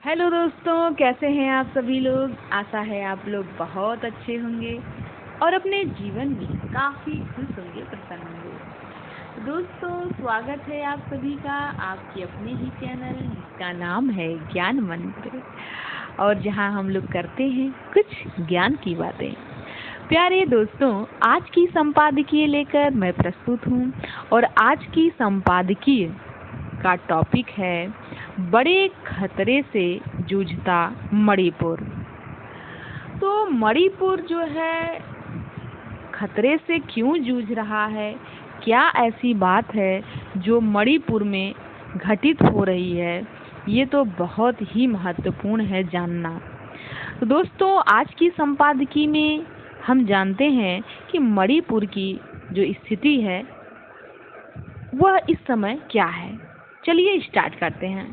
Hello दोस्तों, कैसे हैं आप सभी लोग। आशा है आप लोग बहुत अच्छे होंगे और अपने जीवन में काफ़ी खुश होंगे, प्रसन्न होंगे। तो दोस्तों, स्वागत है आप सभी का आपके अपने ही चैनल जिसका नाम है ज्ञान मंत्र, और जहां हम लोग करते हैं कुछ ज्ञान की बातें। प्यारे दोस्तों, आज की संपादकीय लेकर मैं प्रस्तुत हूँ और आज की संपादकीय का टॉपिक है बड़े खतरे से जूझता मणिपुर। तो मणिपुर जो है खतरे से क्यों जूझ रहा है, क्या ऐसी बात है जो मणिपुर में घटित हो रही है, ये तो बहुत ही महत्वपूर्ण है जानना। तो दोस्तों, आज की संपादकीय में हम जानते हैं कि मणिपुर की जो स्थिति है वह इस समय क्या है। चलिए स्टार्ट करते हैं।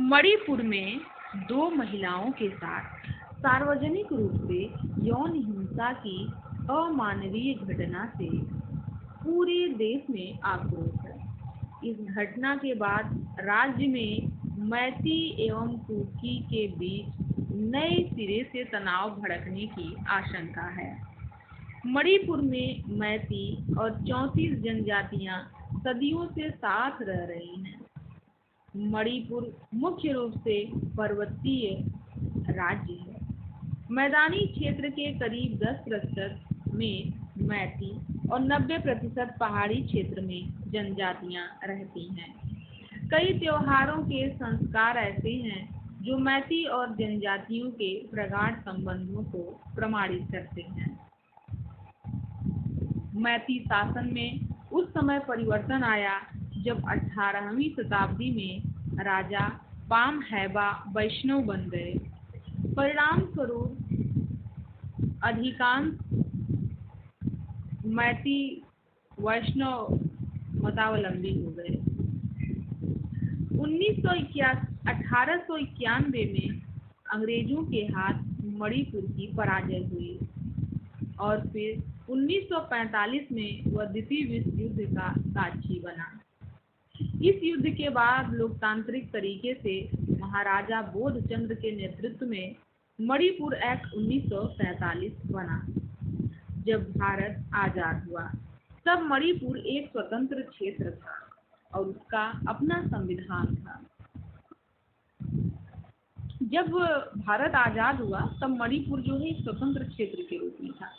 मणिपुर में 2 महिलाओं के साथ सार्वजनिक रूप से यौन हिंसा की अमानवीय घटना से पूरे देश में आक्रोश है। इस घटना के बाद राज्य में मैती एवं कुकी के बीच नए सिरे से तनाव भड़कने की आशंका है। मणिपुर में मैती और 34 जनजातियां सदियों से साथ रह रही हैं। मणिपुर मुख्य रूप से पर्वतीय राज्य है। मैदानी क्षेत्र के करीब 10% में मैती और 90% पहाड़ी क्षेत्र में जनजातियां रहती हैं। कई त्योहारों के संस्कार ऐसे हैं जो मैती और जनजातियों के प्रगाढ़ संबंधों को प्रमाणित करते हैं। मैती शासन में उस समय परिवर्तन आया जब 18वीं शताब्दी में राजा पामहैबा वैष्णव बन गए। परिणाम स्वरूप अधिकांश मैती वैष्णव मतावलंबी हो गए। 1891 में अंग्रेजों के हाथ मणिपुर की पराजय हुई और फिर 1945 में वह द्वितीय विश्व युद्ध का साक्षी बना। इस युद्ध के बाद लोकतांत्रिक तरीके से महाराजा बोधचंद्र के नेतृत्व में मणिपुर एक्ट 1947 बना। जब भारत आजाद हुआ तब मणिपुर एक स्वतंत्र क्षेत्र था और उसका अपना संविधान था। जब भारत आजाद हुआ तब मणिपुर जो है एक स्वतंत्र क्षेत्र के रूप में था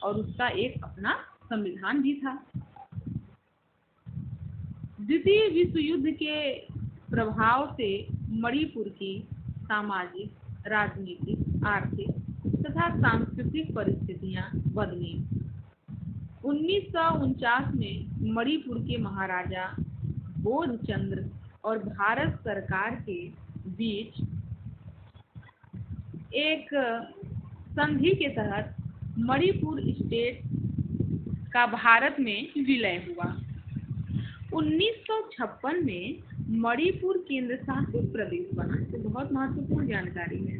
और उसका एक अपना संविधान भी था। द्वितीय विश्व युद्ध के प्रभाव से मणिपुर की सामाजिक, राजनीतिक, आर्थिक तथा सांस्कृतिक परिस्थितियां बदली। 1949 में मणिपुर के महाराजा बोधचंद्र और भारत सरकार के बीच एक संधि के तहत मणिपुर स्टेट का भारत में विलय हुआ। 1956 में मणिपुर केंद्र शासित प्रदेश बना। तो बहुत महत्वपूर्ण जानकारी है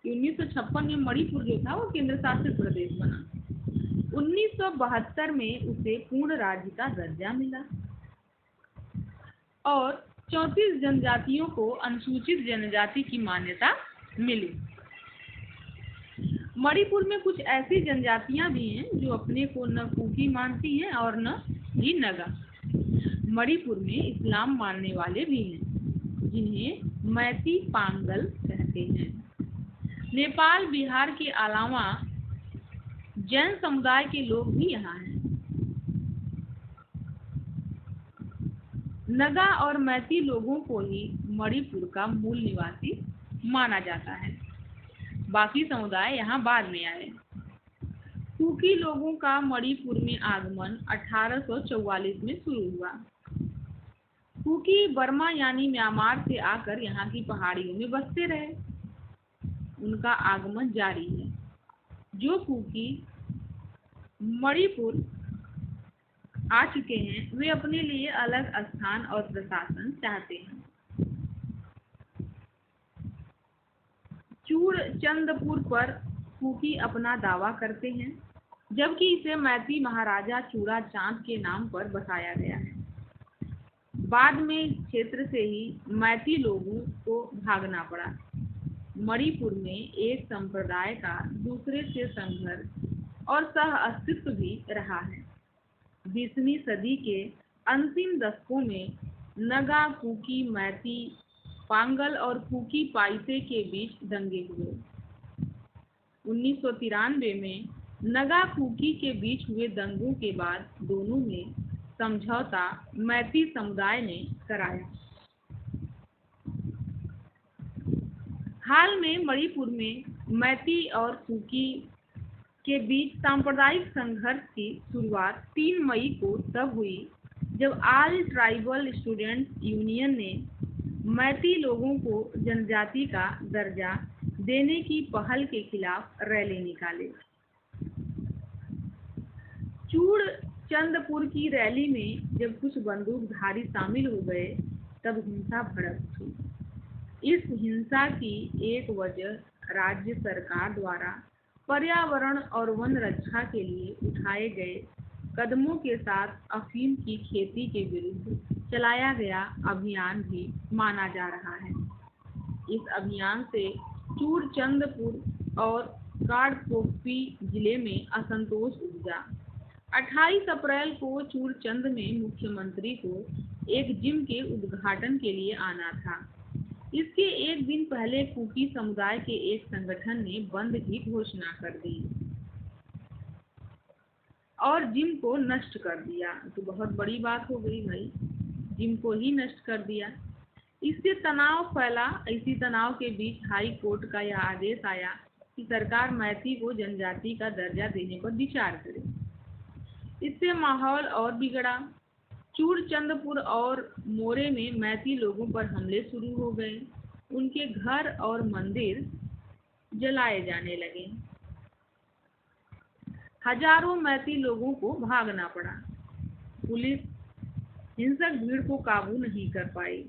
कि 1956 में मणिपुर जो था वो केंद्र शासित प्रदेश बना। 1972 में उसे पूर्ण राज्य का दर्जा मिला और 34 जनजातियों को अनुसूचित जनजाति की मान्यता मिली। मणिपुर में कुछ ऐसी जनजातियां भी हैं जो अपने को न कुकी मानती हैं और न ही नगा। मणिपुर में इस्लाम मानने वाले भी हैं जिन्हें मैती पांगल कहते हैं। नेपाल, बिहार के अलावा जैन समुदाय के लोग भी यहाँ हैं। नगा और मैती लोगों को ही मणिपुर का मूल निवासी माना जाता है। बाकी समुदाय यहाँ बाद में आए। कुकी लोगों का मणिपुर में आगमन 1844 में शुरू हुआ। कुकी बर्मा यानी म्यांमार से आकर यहाँ की पहाड़ियों में बसते रहे। उनका आगमन जारी है। जो कुकी मणिपुर आ चुके हैं वे अपने लिए अलग स्थान और प्रशासन चाहते हैं। चूड़चंदपुर पर कुकी अपना दावा करते हैं। जबकि इसे मैती महाराजा चूड़ा चांद के नाम पर बसाया गया है। बाद में इस क्षेत्र से ही मैती लोगों को भागना पड़ा। मणिपुर में एक संप्रदाय का दूसरे से संघर्ष और सह अस्तित्व भी रहा है। 20वीं सदी के अंतिम दशकों में नगा, कुकी, मैती, पांगल और कुकी पाइसे के बीच दंगे हुए। 1993 में नगा कुकी के बीच हुए दंगों के बाद दोनों में समझौता मैती समुदाय ने कराया। हाल में मणिपुर में मैती और कुकी के बीच सांप्रदायिक संघर्ष की शुरुआत 3 मई को तब हुई जब ऑल ट्राइबल स्टूडेंट्स यूनियन ने मैती लोगों को जनजाति का दर्जा देने की पहल के खिलाफ रैली निकाली। चूड़चंदपुर की रैली में जब कुछ बंदूकधारी शामिल हो गए तब हिंसा भड़क उठी। इस हिंसा की एक वजह राज्य सरकार द्वारा पर्यावरण और वन रक्षा के लिए उठाए गए कदमों के साथ अफीम की खेती के विरुद्ध चलाया गया अभियान भी माना जा रहा है। इस अभियान से चूड़चंदपुर और काडकोपी जिले में असंतोष उपजा। 28 अप्रैल को चूड़चंद में मुख्यमंत्री को एक जिम के उद्घाटन के लिए आना था। इसके एक दिन पहले कुकी समुदाय के एक संगठन ने बंद की घोषणा कर दी और जिम को नष्ट कर दिया। तो बहुत बड़ी बात हो गई भाई, जिम को ही नष्ट कर दिया। इससे तनाव फैला। इसी तनाव के बीच हाई कोर्ट का यह आदेश आया कि सरकार मैती को जनजाति का दर्जा देने पर विचार करे। इससे माहौल और बिगड़ा। चूड़चंदपुर और मोरे में मैती लोगों पर हमले शुरू हो गए। उनके घर और मंदिर जलाए जाने लगे। हजारों मैती लोगों को भागना पड़ा। पुलिस हिंसक भीड़ को काबू नहीं कर पाई।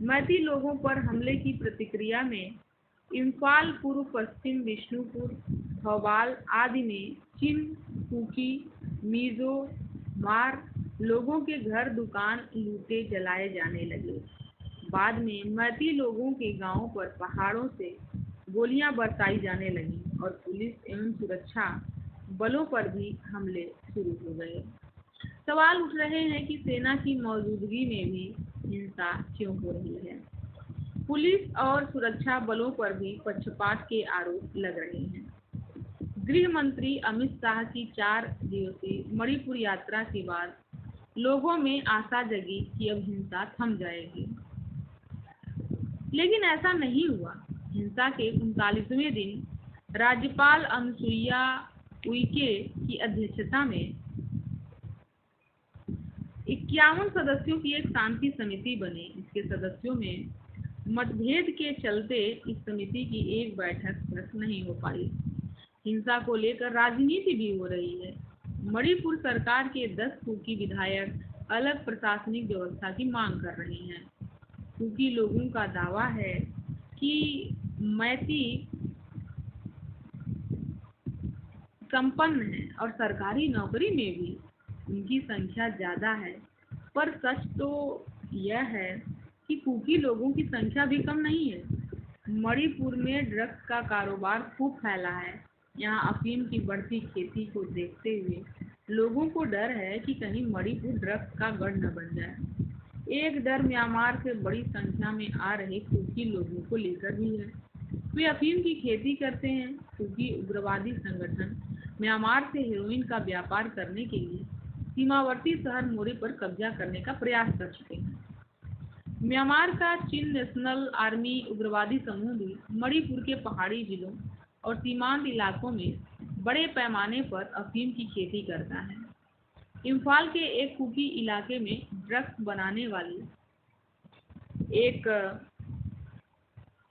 मैती लोगों पर हमले की प्रतिक्रिया में इम्फाल, पूर्व पश्चिम बिष्णुपुर, थौबाल आदि में चिन, कुकी, मिजो, मार लोगों के घर, दुकान लूटे जलाए जाने लगे। बाद में मैती लोगों के गांवों पर पहाड़ों से गोलियां बरसाई जाने लगीं और पुलिस एवं सुरक्षा बलों पर भी हमले शुरू हो गए। सवाल उठ रहे हैं कि सेना की मौजूदगी में भी हिंसा क्यों हो रही है। पुलिस और सुरक्षा बलों पर भी पक्षपात के आरोप लग रहे हैं। गृह मंत्री अमित शाह की 4 दिवसीय मणिपुर यात्रा के बाद लोगों में आशा जगी कि अब हिंसा थम जाएगी, लेकिन ऐसा नहीं हुआ। हिंसा के 39वें दिन राज्यपाल अनुसुईया उइके की अध्यक्षता में 51 सदस्यों की एक शांति समिति बनी। इसके सदस्यों में मतभेद के चलते इस समिति की एक बैठक बस नहीं हो पाई। हिंसा को लेकर राजनीति भी हो रही है। मणिपुर सरकार के 10 कुकी विधायक अलग प्रशासनिक व्यवस्था की मांग कर रहे हैं। कुकी लोगों का दावा है कि मैती संपन्न है और सरकारी नौकरी में भी उनकी संख्या ज़्यादा है, पर सच तो यह है कि कुकी लोगों की संख्या भी कम नहीं है। मणिपुर में ड्रग्स का कारोबार खूब फैला है। यहाँ अफीम की बढ़ती खेती को देखते हुए लोगों को डर है कि कहीं मणिपुर ड्रग्स का गढ़ न बन जाए। एक डर म्यांमार से बड़ी संख्या में आ रहे कुकी लोगों को लेकर भी है। वे अफीम की खेती करते हैं। कुकी उग्रवादी संगठन म्यांमार से हेरोइन का व्यापार करने के लिए सीमावर्ती शहर मोरे पर कब्जा करने का प्रयास कर चुके हैं। म्यांमार का चिन नेशनल आर्मी उग्रवादी समूह भी मणिपुर के पहाड़ी जिलों और सीमांत इलाकों में बड़े पैमाने पर अफीम की खेती करता है। इम्फाल के एक कुकी इलाके में ड्रग्स बनाने वाली एक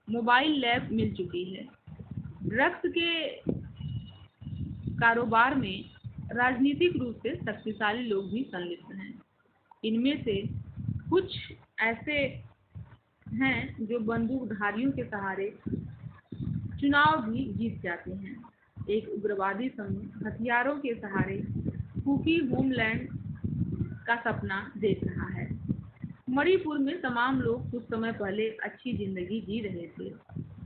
मोबाइल लैब मिल चुकी है। ड्रग्स के कारोबार में राजनीतिक रूप से शक्तिशाली लोग भी संलिप्त हैं। इनमें से कुछ ऐसे हैं जो बंदूकधारियों के सहारे चुनाव भी जीत जाते हैं। एक उग्रवादी समूह हथियारों के सहारे कुकी होमलैंड का सपना देख रहा है। मणिपुर में तमाम लोग कुछ समय पहले अच्छी जिंदगी जी रहे थे।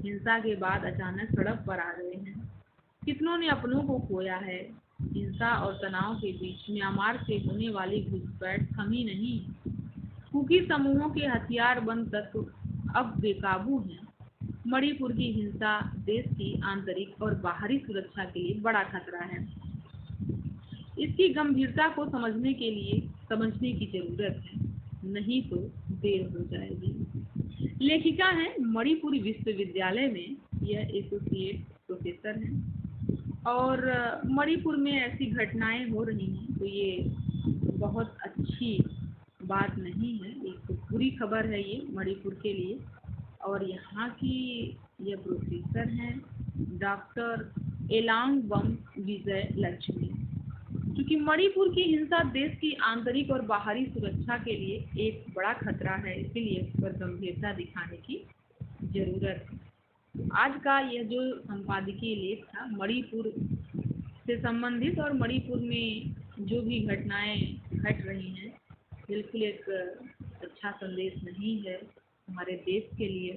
हिंसा के बाद अचानक सड़क पर आ गए हैं। कितनों ने अपनों को खोया है। हिंसा और तनाव के बीच म्यांमार से होने वाली घुसपैठ थमी नहीं। कुकी समूहों के हथियारबंद तत्व अब बेकाबू हैं। मणिपुर की हिंसा देश की आंतरिक और बाहरी सुरक्षा के लिए बड़ा खतरा है। इसकी गंभीरता को समझने की जरूरत है, नहीं तो देर हो जाएगी। लेखिका हैं मणिपुर विश्वविद्यालय में, यह एसोसिएट प्रोफेसर हैं और मणिपुर में ऐसी घटनाएं हो रही हैं तो ये बहुत अच्छी बात नहीं है, एक बुरी खबर है ये मणिपुर के लिए। और यहाँ की यह प्रोफेसर हैं डॉक्टर एलांगबम विजय लक्ष्मी। क्योंकि मणिपुर की हिंसा देश की आंतरिक और बाहरी सुरक्षा के लिए एक बड़ा खतरा है, इसलिए इस पर गंभीरता दिखाने की जरूरत है। आज का यह जो संपादकीय लेख था मणिपुर से संबंधित और मणिपुर में जो भी घटनाएं घट रही हैं, बिल्कुल एक अच्छा संदेश नहीं है हमारे देश के लिए।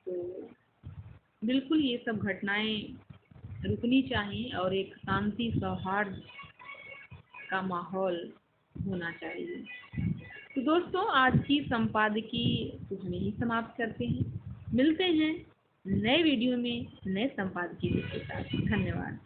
तो बिल्कुल ये सब घटनाएं रुकनी चाहिए और एक शांति सौहार्द का माहौल होना चाहिए। तो दोस्तों, आज की संपादकीय कुछ नहीं समाप्त करते हैं। मिलते हैं नए वीडियो में नए संपादकीय के साथ। धन्यवाद।